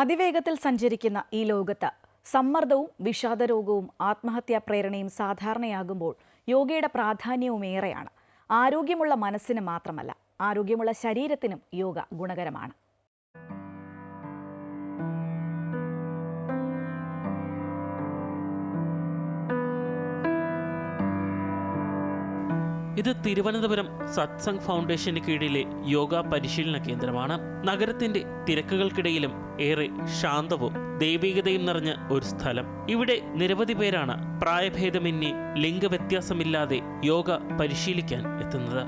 അതിവേഗത്തിൽ സഞ്ചരിക്കുന്ന ഈ ലോകത്ത് സമ്മർദ്ദവും വിഷാദരോഗവും ആത്മഹത്യാ പ്രേരണയും സാധാരണയാകുമ്പോൾ യോഗയുടെ പ്രാധാന്യവും ഏറെയാണ്. ആരോഗ്യമുള്ള മനസ്സിന് മാത്രമല്ല, ആരോഗ്യമുള്ള ശരീരത്തിനും യോഗ ഗുണകരമാണ്. ഇത് തിരുവനന്തപുരം സത്സംഗ് ഫൗണ്ടേഷന് കീഴിലെ യോഗ പരിശീലന കേന്ദ്രമാണ്. നഗരത്തിന്റെ തിരക്കുകൾക്കിടയിലും ഏറെ ശാന്തവും ദൈവികതയും നിറഞ്ഞ ഒരു സ്ഥലം. ഇവിടെ നിരവധി പേരാണ് പ്രായഭേദമന്യേ ലിംഗവ്യത്യാസമില്ലാതെ യോഗ പരിശീലിക്കാൻ എത്തുന്നത്.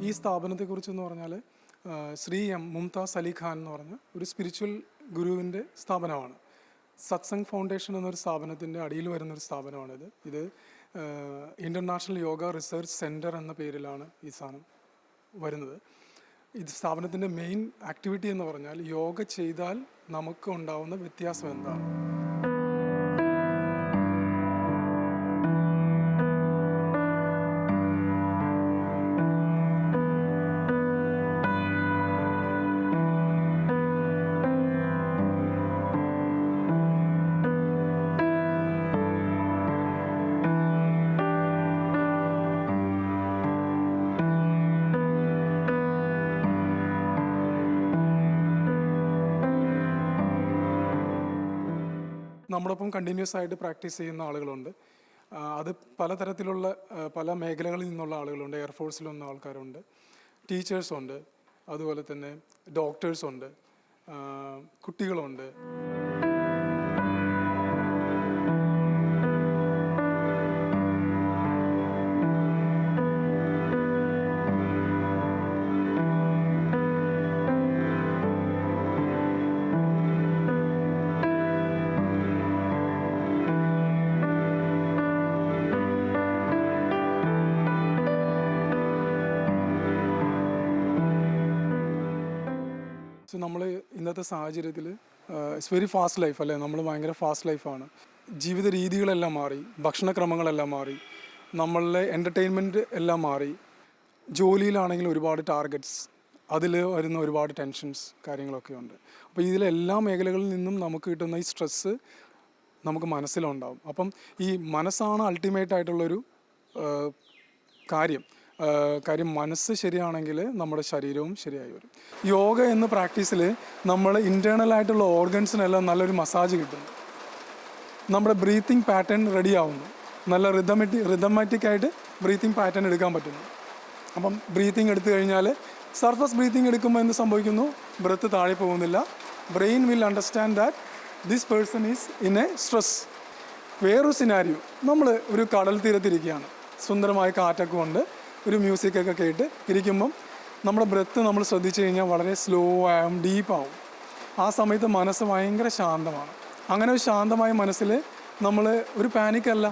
ഈ സ്ഥാപനത്തെക്കുറിച്ചെന്ന് പറഞ്ഞാൽ ശ്രീ എം മുംതാസ് അലി ഖാൻ എന്ന് പറഞ്ഞ ഒരു സ്പിരിച്വൽ ഗുരുവിൻ്റെ സ്ഥാപനമാണ്. സത്സംഗ് ഫൗണ്ടേഷൻ എന്നൊരു സ്ഥാപനത്തിൻ്റെ അടിയിൽ വരുന്നൊരു സ്ഥാപനമാണിത്. ഇത് ഇൻ്റർനാഷണൽ യോഗ റിസർച്ച് സെൻറ്റർ എന്ന പേരിലാണ് ഈ സാധനം വരുന്നത്. ഇത് സ്ഥാപനത്തിൻ്റെ മെയിൻ ആക്ടിവിറ്റി എന്ന് പറഞ്ഞാൽ യോഗ ചെയ്താൽ നമുക്ക് ഉണ്ടാവുന്ന വ്യത്യാസം എന്താണ്. നമ്മളൊപ്പം കണ്ടിന്യൂസ് ആയിട്ട് പ്രാക്ടീസ് ചെയ്യുന്ന ആളുകളുണ്ട്. അത് പലതരത്തിലുള്ള പല മേഖലകളിൽ നിന്നുള്ള ആളുകളുണ്ട്. എയർഫോഴ്സിൽ വന്ന ആൾക്കാരുണ്ട്, ടീച്ചേഴ്സുണ്ട്, അതുപോലെ തന്നെ ഡോക്ടേഴ്സുണ്ട്, കുട്ടികളുണ്ട്. നമ്മൾ ഇന്നത്തെ സാഹചര്യത്തിൽ ഇറ്റ്സ് വെരി ഫാസ്റ്റ് ലൈഫ് അല്ലേ. നമ്മൾ ഭയങ്കര ഫാസ്റ്റ് ലൈഫാണ്. ജീവിത രീതികളെല്ലാം മാറി, ഭക്ഷണക്രമങ്ങളെല്ലാം മാറി, നമ്മളുടെ എൻ്റർടൈൻമെൻറ്റ് എല്ലാം മാറി. ജോലിയിലാണെങ്കിൽ ഒരുപാട് ടാർഗറ്റ്സ്, അതിൽ വരുന്ന ഒരുപാട് ടെൻഷൻസ് കാര്യങ്ങളൊക്കെ ഉണ്ട്. അപ്പോൾ ഇതിലെല്ലാ മേഖലകളിൽ നിന്നും നമുക്ക് കിട്ടുന്ന ഈ സ്ട്രെസ്സ് നമുക്ക് മനസ്സിലുണ്ടാവും. അപ്പം ഈ മനസ്സാണ് അൾട്ടിമേറ്റ് ആയിട്ടുള്ളൊരു കാര്യം. മനസ്സ് ശരിയാണെങ്കിൽ നമ്മുടെ ശരീരവും ശരിയായി വരും. യോഗ എന്ന പ്രാക്ടീസിൽ നമ്മൾ ഇൻറ്റേർണലായിട്ടുള്ള ഓർഗൻസിനെല്ലാം നല്ലൊരു മസാജ് കിട്ടുന്നു. നമ്മുടെ ബ്രീത്തിങ് പാറ്റേൺ റെഡി ആവുന്നു. നല്ല റിതമാറ്റിക് ആയിട്ട് ബ്രീത്തിങ് പാറ്റേൺ എടുക്കാൻ പറ്റുന്നു. അപ്പം ബ്രീത്തിങ് എടുത്തു കഴിഞ്ഞാൽ സർഫസ് ബ്രീത്തിങ് എടുക്കുമ്പോൾ എന്ത് സംഭവിക്കുന്നു? ബ്രെത്ത് താഴെ പോകുന്നില്ല. Brain will understand that this person is in A stress. വേറൊരു സിനാരിയോ, നമ്മൾ ഒരു കടൽ തീരത്തിരിക്കുകയാണ്, സുന്ദരമായ കാറ്റൊക്കെ കൊണ്ട് ഒരു മ്യൂസിക്കൊക്കെ കേട്ട് ഇരിക്കുമ്പം നമ്മുടെ ബ്രെത്ത് നമ്മൾ ശ്രദ്ധിച്ചു കഴിഞ്ഞാൽ വളരെ സ്ലോ ആവും, ഡീപ്പാവും. ആ സമയത്ത് മനസ്സ് ഭയങ്കര ശാന്തമാണ്. അങ്ങനെ ഒരു ശാന്തമായ മനസ്സിൽ നമ്മൾ ഒരു പാനിക്കല്ല.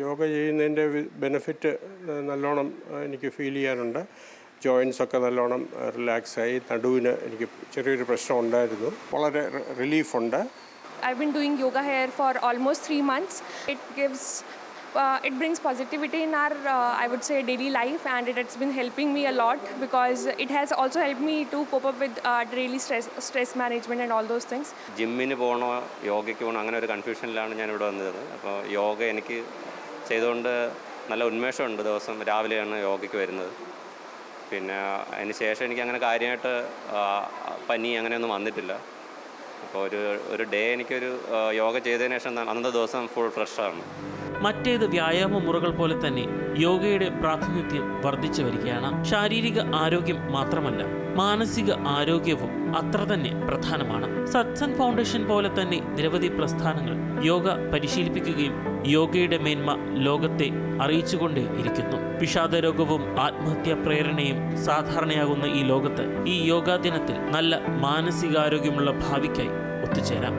യോഗ ചെയ്യുന്നതിൻ്റെ ബെനിഫിറ്റ് നല്ലോണം എനിക്ക് ഫീൽ ചെയ്യാനുണ്ട്. ജോയിൻസൊക്കെ നല്ലോണം റിലാക്സായി. നടുവിന് എനിക്ക് ചെറിയൊരു പ്രശ്നം ഉണ്ടായിരുന്നു, വളരെ റിലീഫുണ്ട്. I've been doing yoga here for almost 3 months. It brings positivity in our, I would say, daily life, and it has been helping me a lot because it has also helped me to cope up with daily stress management and all those things. ജിമ്മിന് പോകണോ യോഗയ്ക്ക് പോകണോ അങ്ങനെ ഒരു കൺഫ്യൂഷനിലാണ് ഞാൻ ഇവിടെ വന്നത്. അപ്പോൾ യോഗ എനിക്ക് ചെയ്തുകൊണ്ട് നല്ല ഉന്മേഷമുണ്ട്. ദിവസം രാവിലെയാണ് യോഗയ്ക്ക് വരുന്നത്. പിന്നെ അതിന് ശേഷം എനിക്ക് അങ്ങനെ കാര്യമായിട്ട് പനി അങ്ങനെയൊന്നും വന്നിട്ടില്ല. അപ്പോൾ ഒരു ഡേ എനിക്കൊരു യോഗ ചെയ്തതിന് ശേഷം അന്നത്തെ ദിവസം ഫുൾ ഫ്രഷാണ്. മറ്റേത് വ്യായാമ മുറകൾ പോലെ തന്നെ യോഗയുടെ പ്രാതിനിധ്യം വർദ്ധിച്ചു വരികയാണ്. ശാരീരിക ആരോഗ്യം മാത്രമല്ല, മാനസിക ആരോഗ്യവും അത്ര തന്നെ പ്രധാനമാണ്. സത്സംഗ് ഫൗണ്ടേഷൻ പോലെ തന്നെ നിരവധി പ്രസ്ഥാനങ്ങൾ യോഗ പരിശീലിപ്പിക്കുകയും യോഗയുടെ മേന്മ ലോകത്തെ അറിയിച്ചുകൊണ്ടേ ഇരിക്കുന്നു. വിഷാദരോഗവും ആത്മഹത്യാ പ്രേരണയും സാധാരണയാകുന്ന ഈ ലോകത്ത് ഈ യോഗാ ദിനത്തിൽ നല്ല മാനസികാരോഗ്യമുള്ള ഭാവിക്കായി ഒത്തുചേരാം.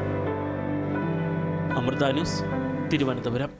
അമൃത ന്യൂസ്, തിരുവനന്തപുരം.